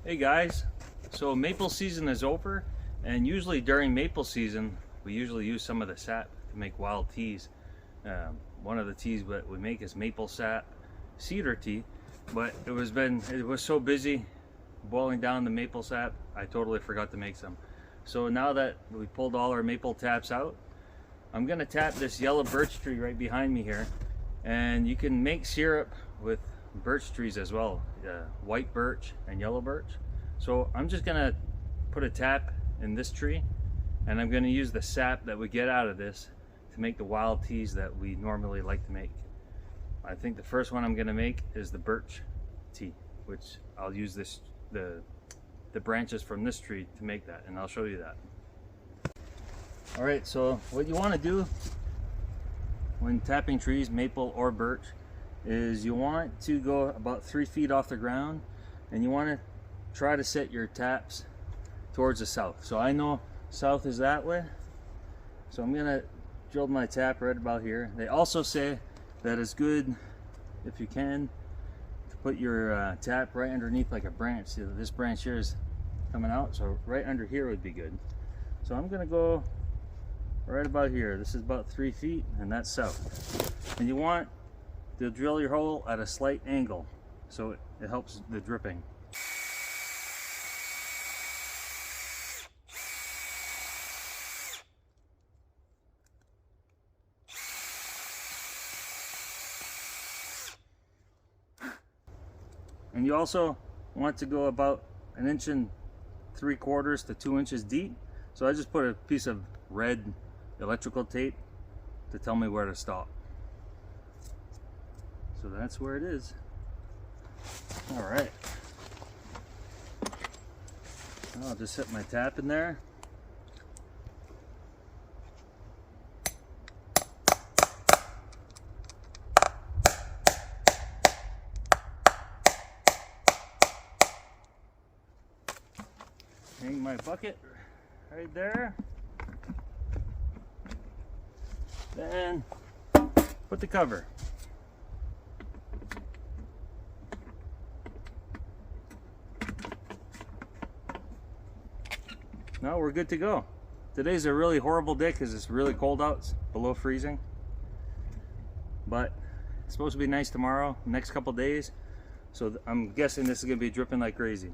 Hey guys, so maple season is over, and usually during maple season we usually use some of the sap to make wild teas. One of the teas that we make is maple sap cedar tea, but it was so busy boiling down the maple sap I totally forgot to make some. So now that we pulled all our maple taps out, I'm gonna tap this yellow birch tree right behind me here, and you can make syrup with birch trees as well, white birch and yellow birch. So I'm just gonna put a tap in this tree, and I'm gonna use the sap that we get out of this to make the wild teas that we normally like to make. I think the first one I'm gonna make is the birch tea, which I'll use the branches from this tree to make that, and I'll show you that. All right, so what you want to do when tapping trees, maple or birch, is you want to go about 3 feet off the ground, and you want to try to set your taps towards the south. So I know south is that way, so I'm gonna drill my tap right about here. They also say that it's good, if you can, to put your tap right underneath like a branch. See, this branch here is coming out, so right under here would be good. So I'm gonna go right about here. This is about 3 feet, and that's south. And you want to drill your hole at a slight angle so it helps the dripping. And you also want to go about 1 3/4 to 2 inches deep. So I just put a piece of red electrical tape to tell me where to stop. So that's where it is. All right. I'll just set my tap in there. Hang my bucket right there. Then put the cover. Now we're good to go. Today's a really horrible day because it's really cold out. It's below freezing. But it's supposed to be nice tomorrow, next couple days. So I'm guessing this is going to be dripping like crazy.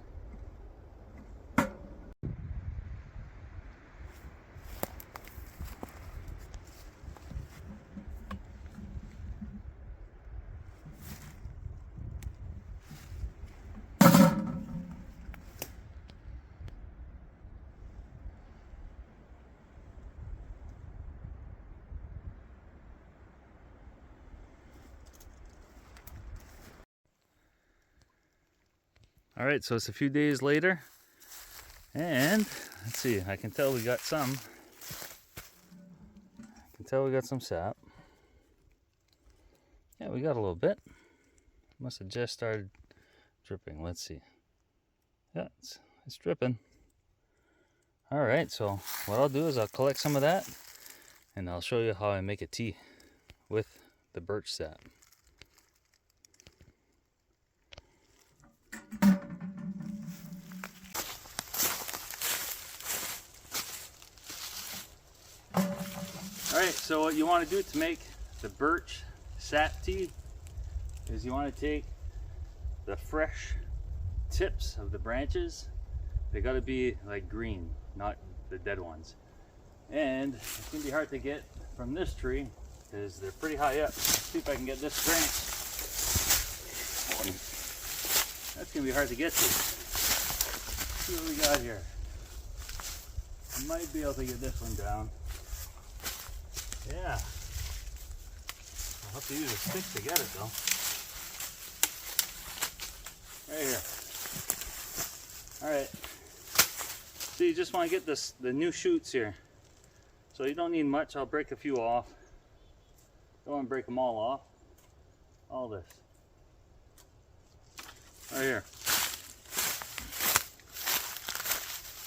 All right, so it's a few days later, and let's see, I can tell we got some. I can tell we got some sap. Yeah, we got a little bit. Must have just started dripping. Let's see. Yeah, it's dripping. All right, so what I'll do is I'll collect some of that, and I'll show you how I make a tea with the birch sap. Alright, so what you want to do to make the birch sap tea is you want to take the fresh tips of the branches. They got to be like green, not the dead ones. And it's going to be hard to get from this tree because they're pretty high up. Let's see if I can get this branch. That's going to be hard to get to. Let's see what we got here. I might be able to get this one down. Yeah, I'll have to use a stick to get it though. Right here. Alright, so you just want to get the new shoots here. So you don't need much. I'll break a few off. Don't want to break them all off. All this. Right here.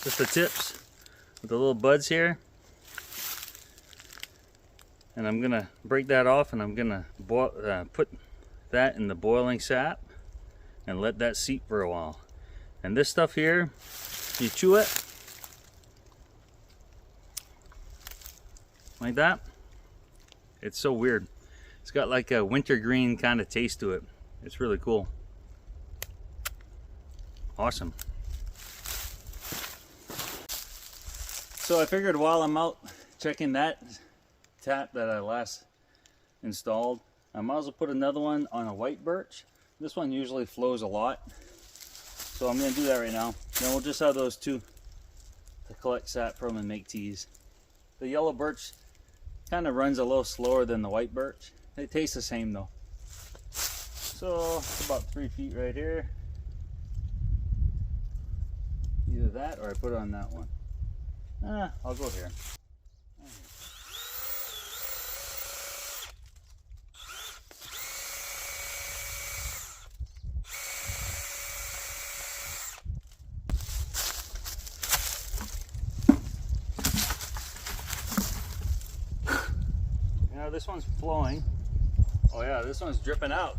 Just the tips with the little buds here. And I'm gonna break that off, and I'm gonna put that in the boiling sap and let that seep for a while. And this stuff here, you chew it like that. It's so weird. It's got like a wintergreen kind of taste to it. It's really cool. Awesome. So I figured while I'm out checking that tap that I last installed, I might as well put another one on a white birch. This one usually flows a lot, so I'm going to do that right now. Then we'll just have those two to collect sap from and make teas. The yellow birch kind of runs a little slower than the white birch. They taste the same though. So about 3 feet right here. Either that or I put it on that one. I'll go here. You know, this one's flowing. Oh yeah, this one's dripping out.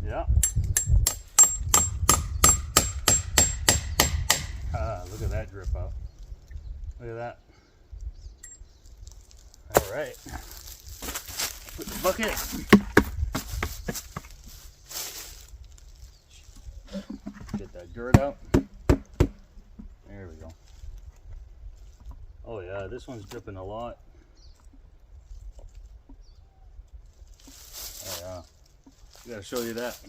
Yeah. Look at that drip out. Look at that. All right. Put the bucket. Get that dirt out. There we go. Oh yeah, this one's dripping a lot. Oh yeah. I gotta show you that.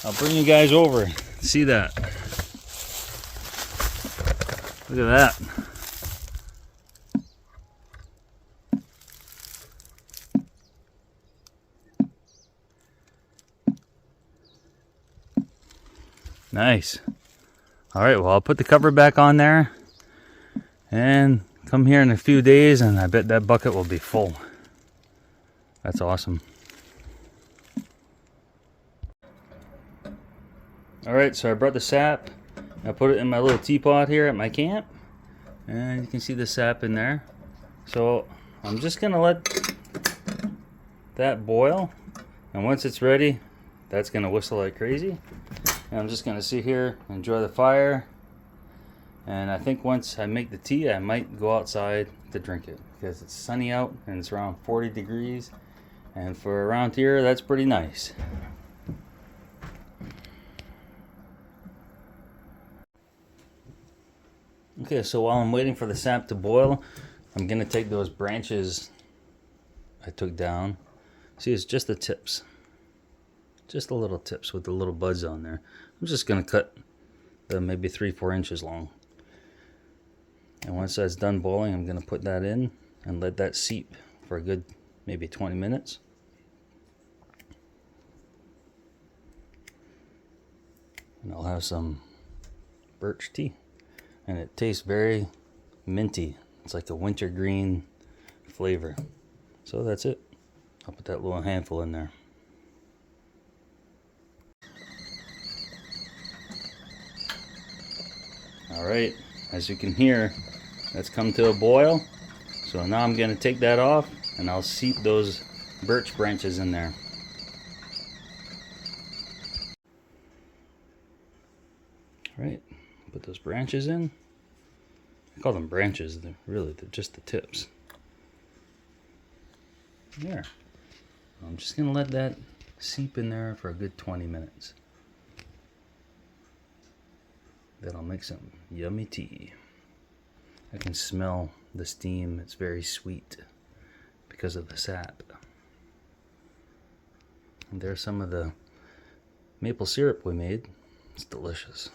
I'll bring you guys over. See that. Look at that. Nice. All right, well, I'll put the cover back on there and come here in a few days and I bet that bucket will be full. That's awesome. All right, so I brought the sap. I put it in my little teapot here at my camp, and you can see the sap in there. So I'm just gonna let that boil, and once it's ready, that's gonna whistle like crazy. And I'm just gonna sit here, enjoy the fire, and I think once I make the tea, I might go outside to drink it because it's sunny out and it's around 40 degrees, and for around here, that's pretty nice. Okay, so while I'm waiting for the sap to boil, I'm gonna take those branches I took down. See, it's just the tips. Just the little tips with the little buds on there. I'm just gonna cut them maybe 3-4 inches long. And once that's done boiling, I'm gonna put that in and let that seep for a good maybe 20 minutes. And I'll have some birch tea. And it tastes very minty. It's like a wintergreen flavor. So that's it. I'll put that little handful in there. All right, as you can hear, that's come to a boil. So now I'm gonna take that off and I'll seep those birch branches in there. All right, put those branches in. I call them branches, they're just the tips. There. I'm just gonna let that seep in there for a good 20 minutes. Then I'll make some yummy tea. I can smell the steam. It's very sweet because of the sap. And there's some of the maple syrup we made. It's delicious.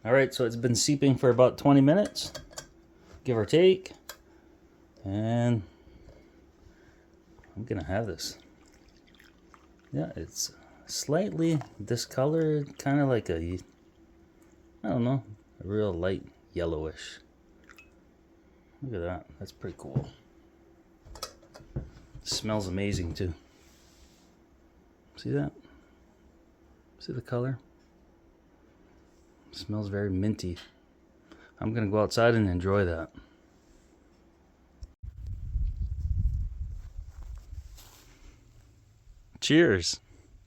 Alright, so it's been seeping for about 20 minutes, give or take. And I'm gonna have this. Yeah, it's slightly discolored, kind of like a, I don't know, a real light yellowish. Look at that, that's pretty cool. It smells amazing too. See that? See the color? It smells very minty. I'm gonna go outside and enjoy that. Cheers.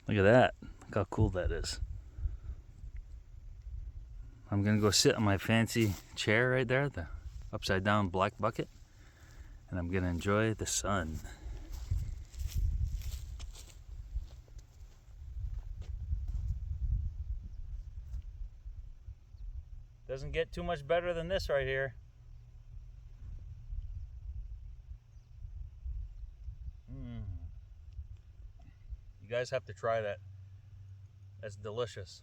Look at that. Look how cool that is. I'm gonna go sit on my fancy chair right there, the upside down black bucket, and I'm gonna enjoy the sun. Doesn't get too much better than this right here. You guys have to try that. That's delicious.